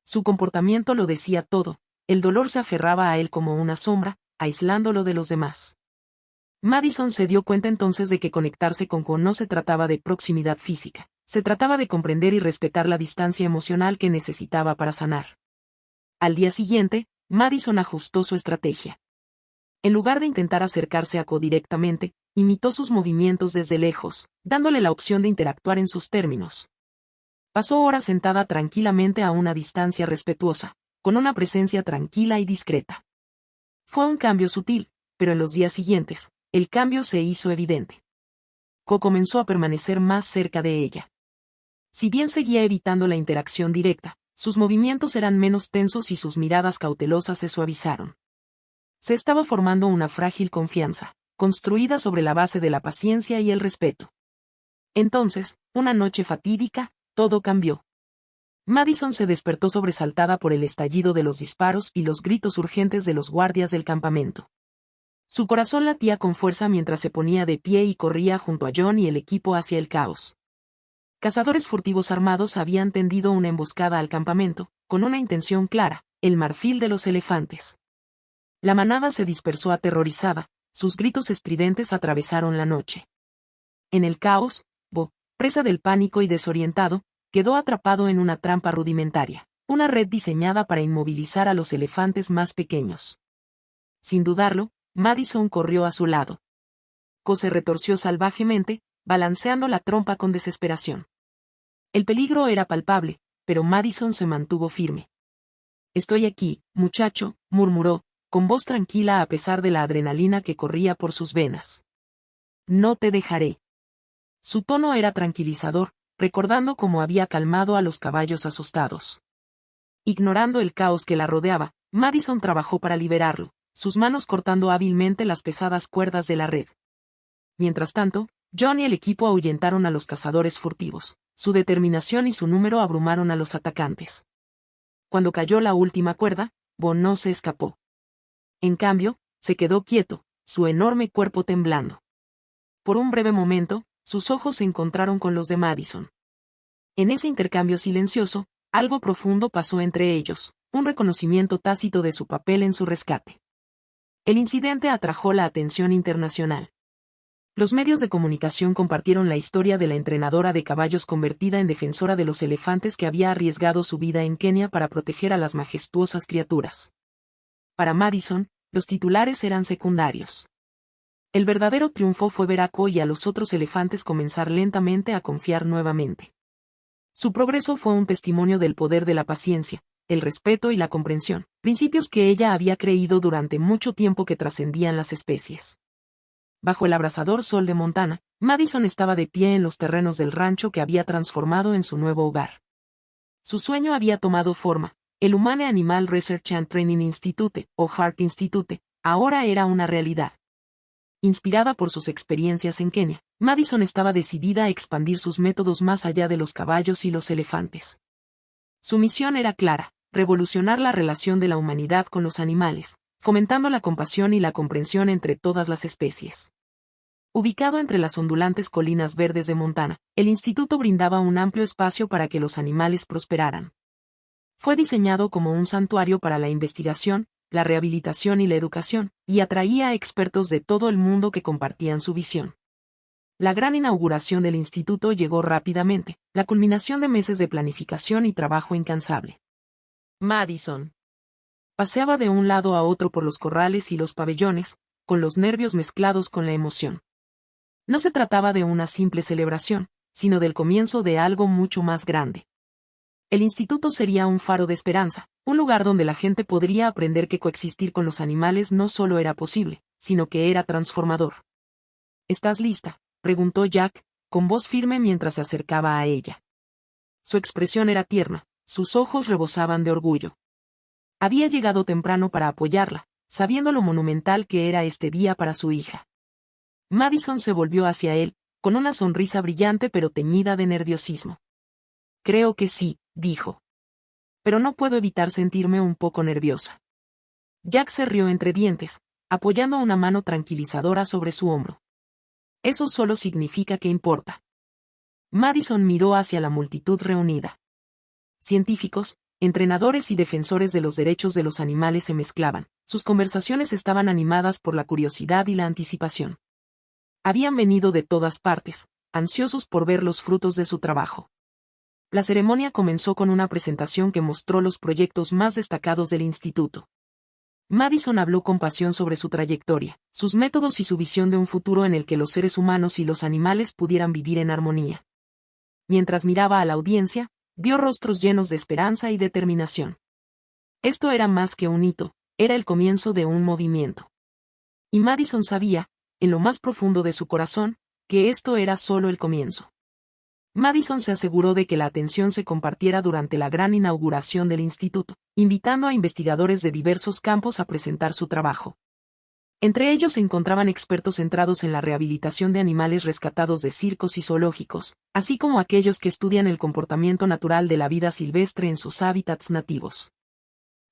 [SPEAKER 1] Su comportamiento lo decía todo, el dolor se aferraba a él como una sombra, aislándolo de los demás. Madison se dio cuenta entonces de que conectarse con Ko no se trataba de proximidad física, se trataba de comprender y respetar la distancia emocional que necesitaba para sanar. Al día siguiente, Madison ajustó su estrategia. En lugar de intentar acercarse a Ko directamente, imitó sus movimientos desde lejos, dándole la opción de interactuar en sus términos. Pasó horas sentada tranquilamente a una distancia respetuosa, con una presencia tranquila y discreta. Fue un cambio sutil, pero en los días siguientes, el cambio se hizo evidente. Ko comenzó a permanecer más cerca de ella. Si bien seguía evitando la interacción directa, sus movimientos eran menos tensos y sus miradas cautelosas se suavizaron. Se estaba formando una frágil confianza, construida sobre la base de la paciencia y el respeto. Entonces, una noche fatídica, todo cambió. Madison se despertó sobresaltada por el estallido de los disparos y los gritos urgentes de los guardias del campamento. Su corazón latía con fuerza mientras se ponía de pie y corría junto a John y el equipo hacia el caos. Cazadores furtivos armados habían tendido una emboscada al campamento, con una intención clara, el marfil de los elefantes. La manada se dispersó aterrorizada, sus gritos estridentes atravesaron la noche. En el caos, Bo, presa del pánico y desorientado, quedó atrapado en una trampa rudimentaria, una red diseñada para inmovilizar a los elefantes más pequeños. Sin dudarlo, Madison corrió a su lado. Ko se retorció salvajemente, balanceando la trompa con desesperación. El peligro era palpable, pero Madison se mantuvo firme. «Estoy aquí, muchacho», murmuró, con voz tranquila a pesar de la adrenalina que corría por sus venas. «No te dejaré». Su tono era tranquilizador, recordando cómo había calmado a los caballos asustados. Ignorando el caos que la rodeaba, Madison trabajó para liberarlo, sus manos cortando hábilmente las pesadas cuerdas de la red. Mientras tanto, John y el equipo ahuyentaron a los cazadores furtivos. Su determinación y su número abrumaron a los atacantes. Cuando cayó la última cuerda, Bo no se escapó. En cambio, se quedó quieto, su enorme cuerpo temblando. Por un breve momento, sus ojos se encontraron con los de Madison. En ese intercambio silencioso, algo profundo pasó entre ellos, un reconocimiento tácito de su papel en su rescate. El incidente atrajo la atención internacional. Los medios de comunicación compartieron la historia de la entrenadora de caballos convertida en defensora de los elefantes que había arriesgado su vida en Kenia para proteger a las majestuosas criaturas. Para Madison, los titulares eran secundarios. El verdadero triunfo fue ver a Ko y a los otros elefantes comenzar lentamente a confiar nuevamente. Su progreso fue un testimonio del poder de la paciencia, el respeto y la comprensión, principios que ella había creído durante mucho tiempo que trascendían las especies. Bajo el abrasador sol de Montana, Madison estaba de pie en los terrenos del rancho que había transformado en su nuevo hogar. Su sueño había tomado forma. El Humane Animal Research and Training Institute, o HART Institute, ahora era una realidad. Inspirada por sus experiencias en Kenia, Madison estaba decidida a expandir sus métodos más allá de los caballos y los elefantes. Su misión era clara: revolucionar la relación de la humanidad con los animales, fomentando la compasión y la comprensión entre todas las especies. Ubicado entre las ondulantes colinas verdes de Montana, el instituto brindaba un amplio espacio para que los animales prosperaran. Fue diseñado como un santuario para la investigación, la rehabilitación y la educación, y atraía a expertos de todo el mundo que compartían su visión. La gran inauguración del instituto llegó rápidamente, la culminación de meses de planificación y trabajo incansable. Madison paseaba de un lado a otro por los corrales y los pabellones, con los nervios mezclados con la emoción. No se trataba de una simple celebración, sino del comienzo de algo mucho más grande. El instituto sería un faro de esperanza, un lugar donde la gente podría aprender que coexistir con los animales no solo era posible, sino que era transformador. ¿Estás lista?, preguntó Jack, con voz firme mientras se acercaba a ella. Su expresión era tierna, sus ojos rebosaban de orgullo. Había llegado temprano para apoyarla, sabiendo lo monumental que era este día para su hija. Madison se volvió hacia él, con una sonrisa brillante pero teñida de nerviosismo. Creo que sí, dijo. Pero no puedo evitar sentirme un poco nerviosa. Jack se rió entre dientes, apoyando una mano tranquilizadora sobre su hombro. Eso solo significa que importa. Madison miró hacia la multitud reunida. Científicos, entrenadores y defensores de los derechos de los animales se mezclaban. Sus conversaciones estaban animadas por la curiosidad y la anticipación. Habían venido de todas partes, ansiosos por ver los frutos de su trabajo. La ceremonia comenzó con una presentación que mostró los proyectos más destacados del instituto. Madison habló con pasión sobre su trayectoria, sus métodos y su visión de un futuro en el que los seres humanos y los animales pudieran vivir en armonía. Mientras miraba a la audiencia, vio rostros llenos de esperanza y determinación. Esto era más que un hito, era el comienzo de un movimiento. Y Madison sabía, en lo más profundo de su corazón, que esto era solo el comienzo. Madison se aseguró de que la atención se compartiera durante la gran inauguración del instituto, invitando a investigadores de diversos campos a presentar su trabajo. Entre ellos se encontraban expertos centrados en la rehabilitación de animales rescatados de circos y zoológicos, así como aquellos que estudian el comportamiento natural de la vida silvestre en sus hábitats nativos.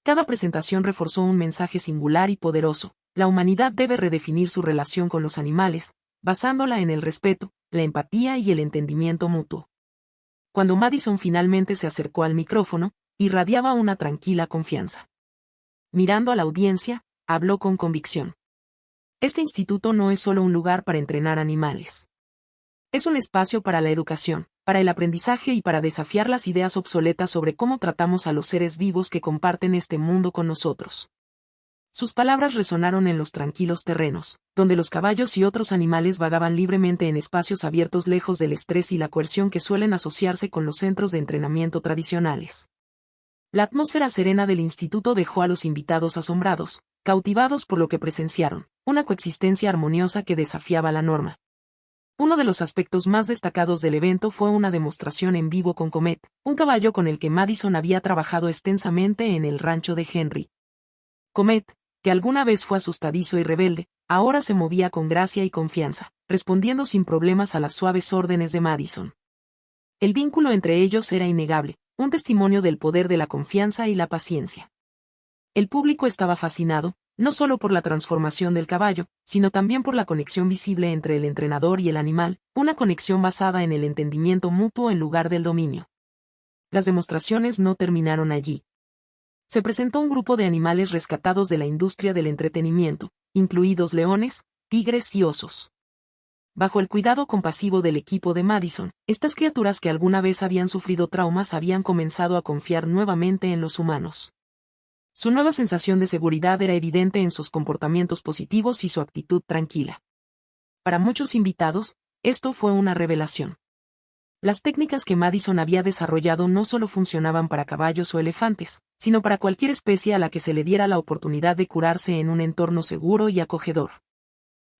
[SPEAKER 1] Cada presentación reforzó un mensaje singular y poderoso: la humanidad debe redefinir su relación con los animales, basándola en el respeto, la empatía y el entendimiento mutuo. Cuando Madison finalmente se acercó al micrófono, irradiaba una tranquila confianza. Mirando a la audiencia, habló con convicción. Este instituto no es solo un lugar para entrenar animales. Es un espacio para la educación, para el aprendizaje y para desafiar las ideas obsoletas sobre cómo tratamos a los seres vivos que comparten este mundo con nosotros. Sus palabras resonaron en los tranquilos terrenos, donde los caballos y otros animales vagaban libremente en espacios abiertos lejos del estrés y la coerción que suelen asociarse con los centros de entrenamiento tradicionales. La atmósfera serena del instituto dejó a los invitados asombrados, cautivados por lo que presenciaron, una coexistencia armoniosa que desafiaba la norma. Uno de los aspectos más destacados del evento fue una demostración en vivo con Comet, un caballo con el que Madison había trabajado extensamente en el rancho de Henry. Comet, que alguna vez fue asustadizo y rebelde, ahora se movía con gracia y confianza, respondiendo sin problemas a las suaves órdenes de Madison. El vínculo entre ellos era innegable, un testimonio del poder de la confianza y la paciencia. El público estaba fascinado, no solo por la transformación del caballo, sino también por la conexión visible entre el entrenador y el animal, una conexión basada en el entendimiento mutuo en lugar del dominio. Las demostraciones no terminaron allí. Se presentó un grupo de animales rescatados de la industria del entretenimiento, incluidos leones, tigres y osos. Bajo el cuidado compasivo del equipo de Madison, estas criaturas que alguna vez habían sufrido traumas habían comenzado a confiar nuevamente en los humanos. Su nueva sensación de seguridad era evidente en sus comportamientos positivos y su actitud tranquila. Para muchos invitados, esto fue una revelación. Las técnicas que Madison había desarrollado no solo funcionaban para caballos o elefantes, sino para cualquier especie a la que se le diera la oportunidad de curarse en un entorno seguro y acogedor.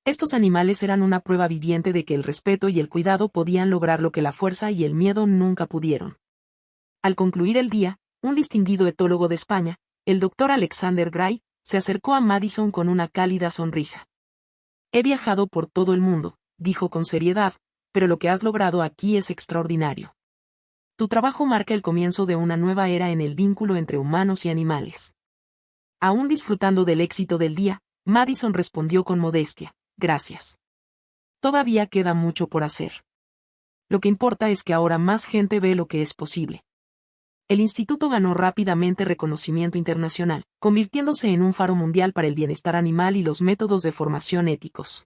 [SPEAKER 1] Estos animales eran una prueba viviente de que el respeto y el cuidado podían lograr lo que la fuerza y el miedo nunca pudieron. Al concluir el día, un distinguido etólogo de España, el doctor Alexander Gray, se acercó a Madison con una cálida sonrisa. He viajado por todo el mundo, dijo con seriedad, pero lo que has logrado aquí es extraordinario. Tu trabajo marca el comienzo de una nueva era en el vínculo entre humanos y animales. Aún disfrutando del éxito del día, Madison respondió con modestia, gracias. Todavía queda mucho por hacer. Lo que importa es que ahora más gente ve lo que es posible. El instituto ganó rápidamente reconocimiento internacional, convirtiéndose en un faro mundial para el bienestar animal y los métodos de formación éticos.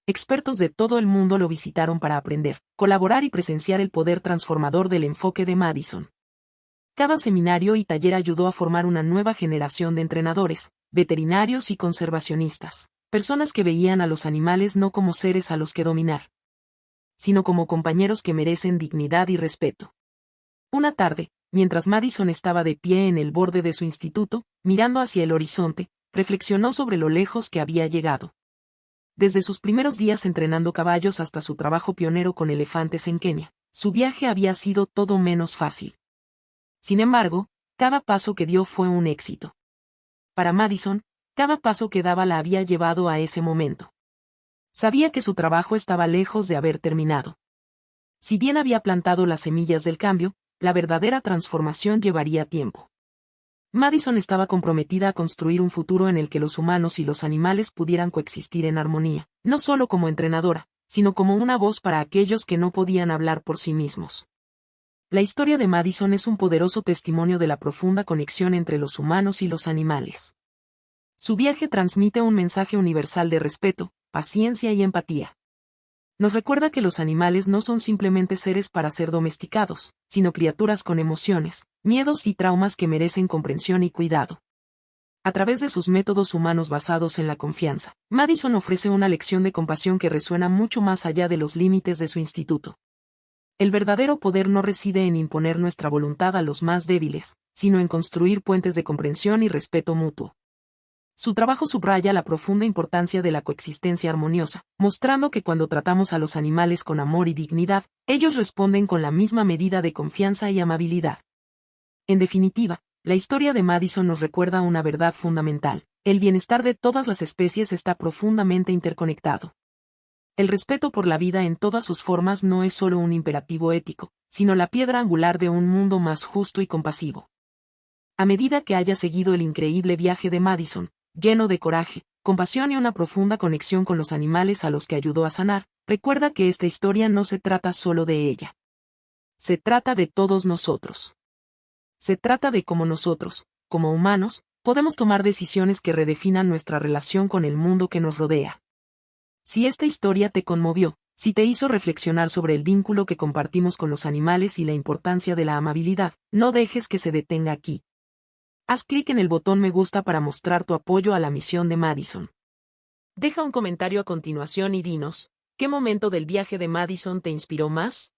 [SPEAKER 1] Expertos de todo el mundo lo visitaron para aprender, colaborar y presenciar el poder transformador del enfoque de Madison. Cada seminario y taller ayudó a formar una nueva generación de entrenadores, veterinarios y conservacionistas, personas que veían a los animales no como seres a los que dominar, sino como compañeros que merecen dignidad y respeto. Una tarde, mientras Madison estaba de pie en el borde de su instituto, mirando hacia el horizonte, reflexionó sobre lo lejos que había llegado. Desde sus primeros días entrenando caballos hasta su trabajo pionero con elefantes en Kenia, su viaje había sido todo menos fácil. Sin embargo, cada paso que dio fue un éxito. Para Madison, cada paso que daba la había llevado a ese momento. Sabía que su trabajo estaba lejos de haber terminado. Si bien había plantado las semillas del cambio, la verdadera transformación llevaría tiempo. Madison estaba comprometida a construir un futuro en el que los humanos y los animales pudieran coexistir en armonía, no solo como entrenadora, sino como una voz para aquellos que no podían hablar por sí mismos. La historia de Madison es un poderoso testimonio de la profunda conexión entre los humanos y los animales. Su viaje transmite un mensaje universal de respeto, paciencia y empatía. Nos recuerda que los animales no son simplemente seres para ser domesticados, sino criaturas con emociones, miedos y traumas que merecen comprensión y cuidado. A través de sus métodos humanos basados en la confianza, Madison ofrece una lección de compasión que resuena mucho más allá de los límites de su instituto. El verdadero poder no reside en imponer nuestra voluntad a los más débiles, sino en construir puentes de comprensión y respeto mutuo. Su trabajo subraya la profunda importancia de la coexistencia armoniosa, mostrando que cuando tratamos a los animales con amor y dignidad, ellos responden con la misma medida de confianza y amabilidad. En definitiva, la historia de Madison nos recuerda una verdad fundamental: el bienestar de todas las especies está profundamente interconectado. El respeto por la vida en todas sus formas no es solo un imperativo ético, sino la piedra angular de un mundo más justo y compasivo. A medida que haya seguido el increíble viaje de Madison, lleno de coraje, compasión y una profunda conexión con los animales a los que ayudó a sanar, recuerda que esta historia no se trata solo de ella. Se trata de todos nosotros. Se trata de cómo nosotros, como humanos, podemos tomar decisiones que redefinan nuestra relación con el mundo que nos rodea. Si esta historia te conmovió, si te hizo reflexionar sobre el vínculo que compartimos con los animales y la importancia de la amabilidad, no dejes que se detenga aquí. Haz clic en el botón me gusta para mostrar tu apoyo a la misión de Madison. Deja un comentario a continuación y dinos, ¿qué momento del viaje de Madison te inspiró más?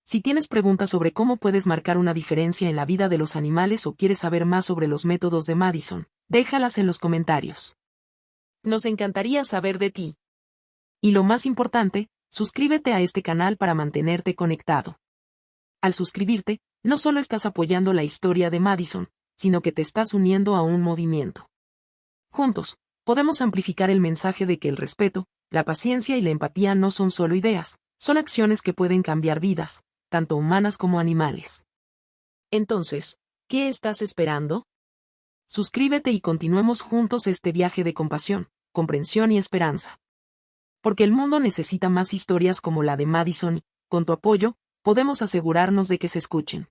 [SPEAKER 1] Si tienes preguntas sobre cómo puedes marcar una diferencia en la vida de los animales o quieres saber más sobre los métodos de Madison, déjalas en los comentarios. Nos encantaría saber de ti. Y lo más importante, suscríbete a este canal para mantenerte conectado. Al suscribirte, no solo estás apoyando la historia de Madison, sino que te estás uniendo a un movimiento. Juntos, podemos amplificar el mensaje de que el respeto, la paciencia y la empatía no son solo ideas, son acciones que pueden cambiar vidas, tanto humanas como animales. Entonces, ¿qué estás esperando? Suscríbete y continuemos juntos este viaje de compasión, comprensión y esperanza. Porque el mundo necesita más historias como la de Madison y, con tu apoyo, podemos asegurarnos de que se escuchen.